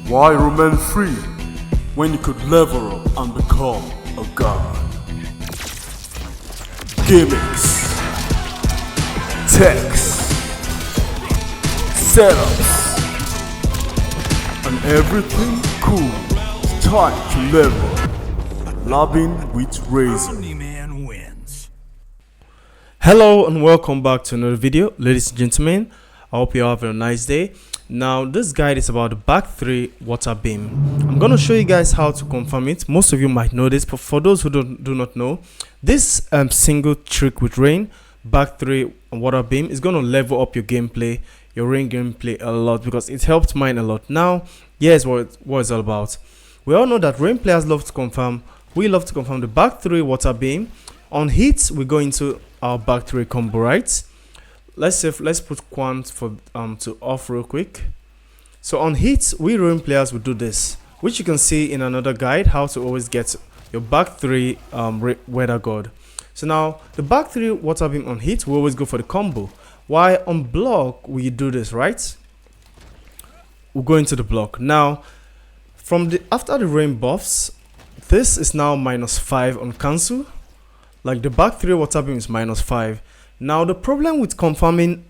Why remain free when you could level up and become a god? Gimmicks, techs, setups, and everything cool. It's time to level. Labbing with Razor. Hello and welcome back to another video, ladies and gentlemen. I hope you're having a nice day. Now this guide is about the back 3 water beam. I'm going to show you guys how to confirm it. Most of you might know this, but for those who do not know, this single trick with rain back 3 water beam is going to level up your gameplay, your rain gameplay a lot, because it helped mine a lot. Now here's what it's all about. We all know that rain players love to confirm. We love to confirm the back 3 water beam. On hits, we go into our back 3 combo, right? Let's put quant for to off real quick. So on hits, we rain players will do this, which you can see in another guide, how to always get your back 3 weather god. So now the back 3 water beam on hit, we always go for the combo. While on block, we do this, right? We'll go into the block. Now from the after the rain buffs, this is now -5 on cancel. Like the back 3 water beam is -5. Now the problem with confirming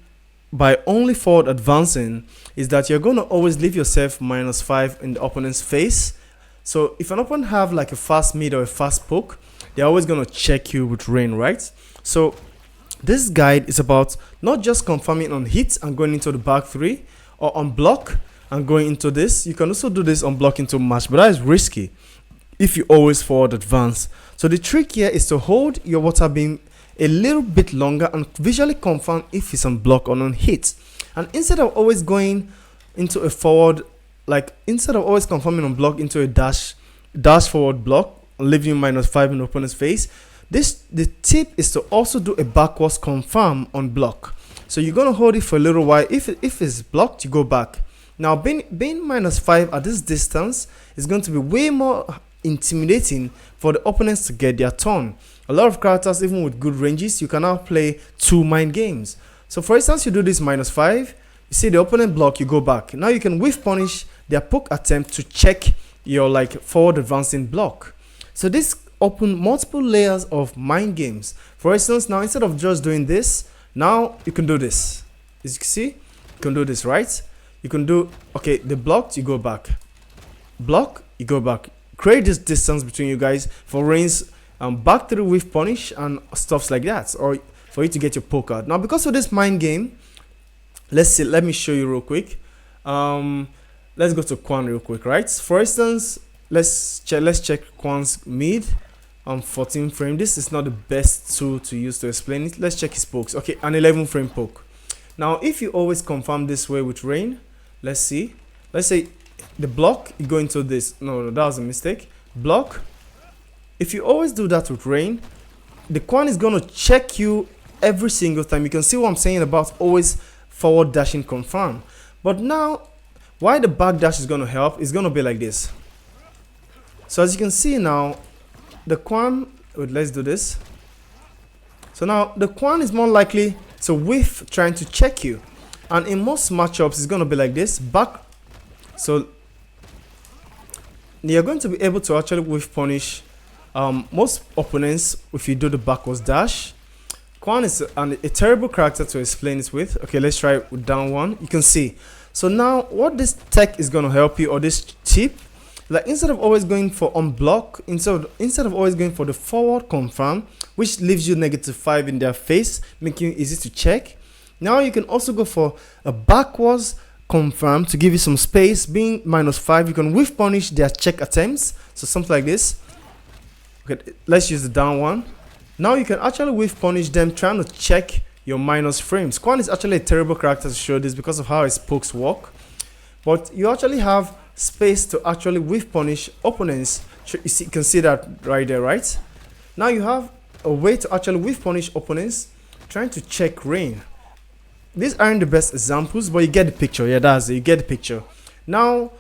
by only forward advancing is that you're going to always leave yourself -5 in the opponent's face. So if an opponent have like a fast mid or a fast poke, they're always going to check you with rain, right? So this guide is about not just confirming on hit and going into the back 3, or on block and going into this. You can also do this on block into match, but that is risky if you always forward advance. So the trick here is to hold your water beam a little bit longer and visually confirm if it's on block or on hit. And instead of always going into a forward, like instead of always confirming on block into a dash forward block, leaving you -5 in the opponent's face, the tip is to also do a backwards confirm on block. So you're gonna hold it for a little while. If it's blocked, you go back. Now being -5 at this distance is going to be way more intimidating for the opponents to get their turn. A lot of characters, even with good ranges, you can now play 2 mind games. So for instance, you do this -5, you see the opponent block, you go back. Now you can whiff punish their poke attempt to check your like forward advancing block. So this open multiple layers of mind games. For instance, now instead of just doing this, now you can do this. As you can see, you can do this, right? You can do, okay, the blocked, you go back. Block, you go back. Create this distance between you guys for rains back 3 whiff punish and stuffs like that, or for you to get your poke out. Now because of this mind game, let me show you real quick. Let's go to Quan real quick, right? For instance, let's check Quan's mid on 14 frame. This is not the best tool to use to explain it. Let's check his pokes. Okay, an 11 frame poke. Now if you always confirm this way with rain, let's see, let's say the block, you go into this. No, that was a mistake. Block. If you always do that with rain, the Quan is going to check you every single time. You can see what I'm saying about always forward dashing confirm. But now, why the back dash is going to help is going to be like this. So as you can see now, the Quan, wait, let's do this. So now the Quan is more likely to whiff trying to check you. And in most matchups, it's going to be like this. Back. So you're going to be able to actually whiff punish most opponents if you do the backwards dash. Quan is a terrible character to explain this with. Okay, let's try it with down one. You can see. So now what this tech is going to help you, or this tip, like instead of always going for on block, instead of always going for the forward confirm, which leaves you -5 in their face, making it easy to check. Now you can also go for a backwards confirm to give you some space. Being -5, you can whiff punish their check attempts. So something like this. Okay, let's use the down one. Now you can actually whiff punish them trying to check your minus frames. Quan is actually a terrible character to show this because of how his pokes work. But you actually have space to actually whiff punish opponents. You can see that right there, right? Now you have a way to actually whiff punish opponents trying to check rain. These aren't the best examples, but you get the picture. Yeah, that's it. You get the picture. Now,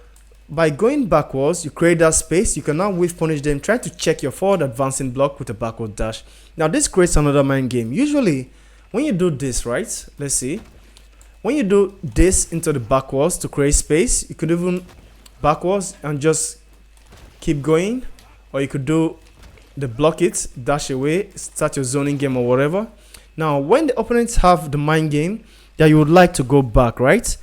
by going backwards, you create that space. You can now whiff punish them, try to check your forward advancing block with a backward dash. Now, this creates another mind game. Usually, when you do this, right? Let's see. When you do this into the backwards to create space, you could even backwards and just keep going, or you could do the block it, dash away, start your zoning game or whatever. Now when the opponents have the mind game that you would like to go back, right,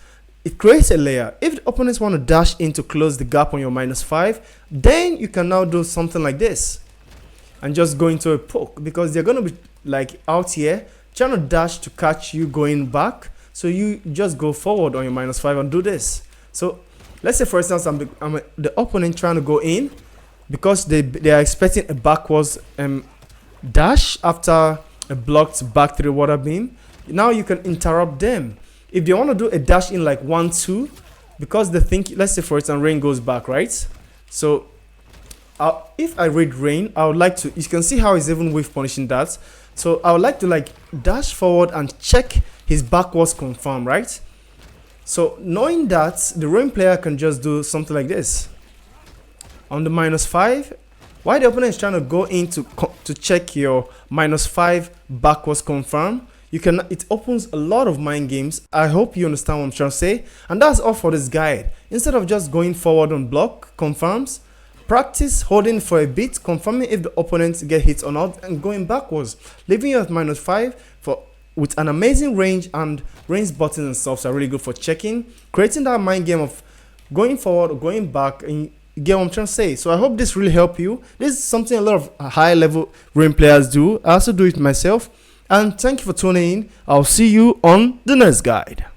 it creates a layer. If the opponents want to dash in to close the gap on your -5, then you can now do something like this and just go into a poke, because they're going to be like out here trying to dash to catch you going back. So you just go forward on your -5 and do this. So let's say for instance I'm the opponent trying to go in, because they are expecting a backwards dash after a blocked back 3 water beam. Now you can interrupt them. If they want to do a dash in like 1-2, because they think, let's say for instance rain goes back, right? So if I read rain, I would like to, you can see how he's even wave punishing that. So I would like to like dash forward and check his backwards confirm, right? So knowing that, the rain player can just do something like this on the -5, while the opponent is trying to go in to check your -5 backwards confirm. You can, it opens a lot of mind games. I hope you understand what I'm trying to say. And that's all for this guide. Instead of just going forward on block confirms, practice holding for a bit, confirming if the opponents get hit or not, and going backwards, leaving you at -5 with an amazing range, and range buttons and stuff are really good for checking, creating that mind game of going forward or going back, and you get what I'm trying to say. So I hope this really helped you. This is something a lot of high level rain players do. I also do it myself. And thank you for tuning in. I'll see you on the next guide.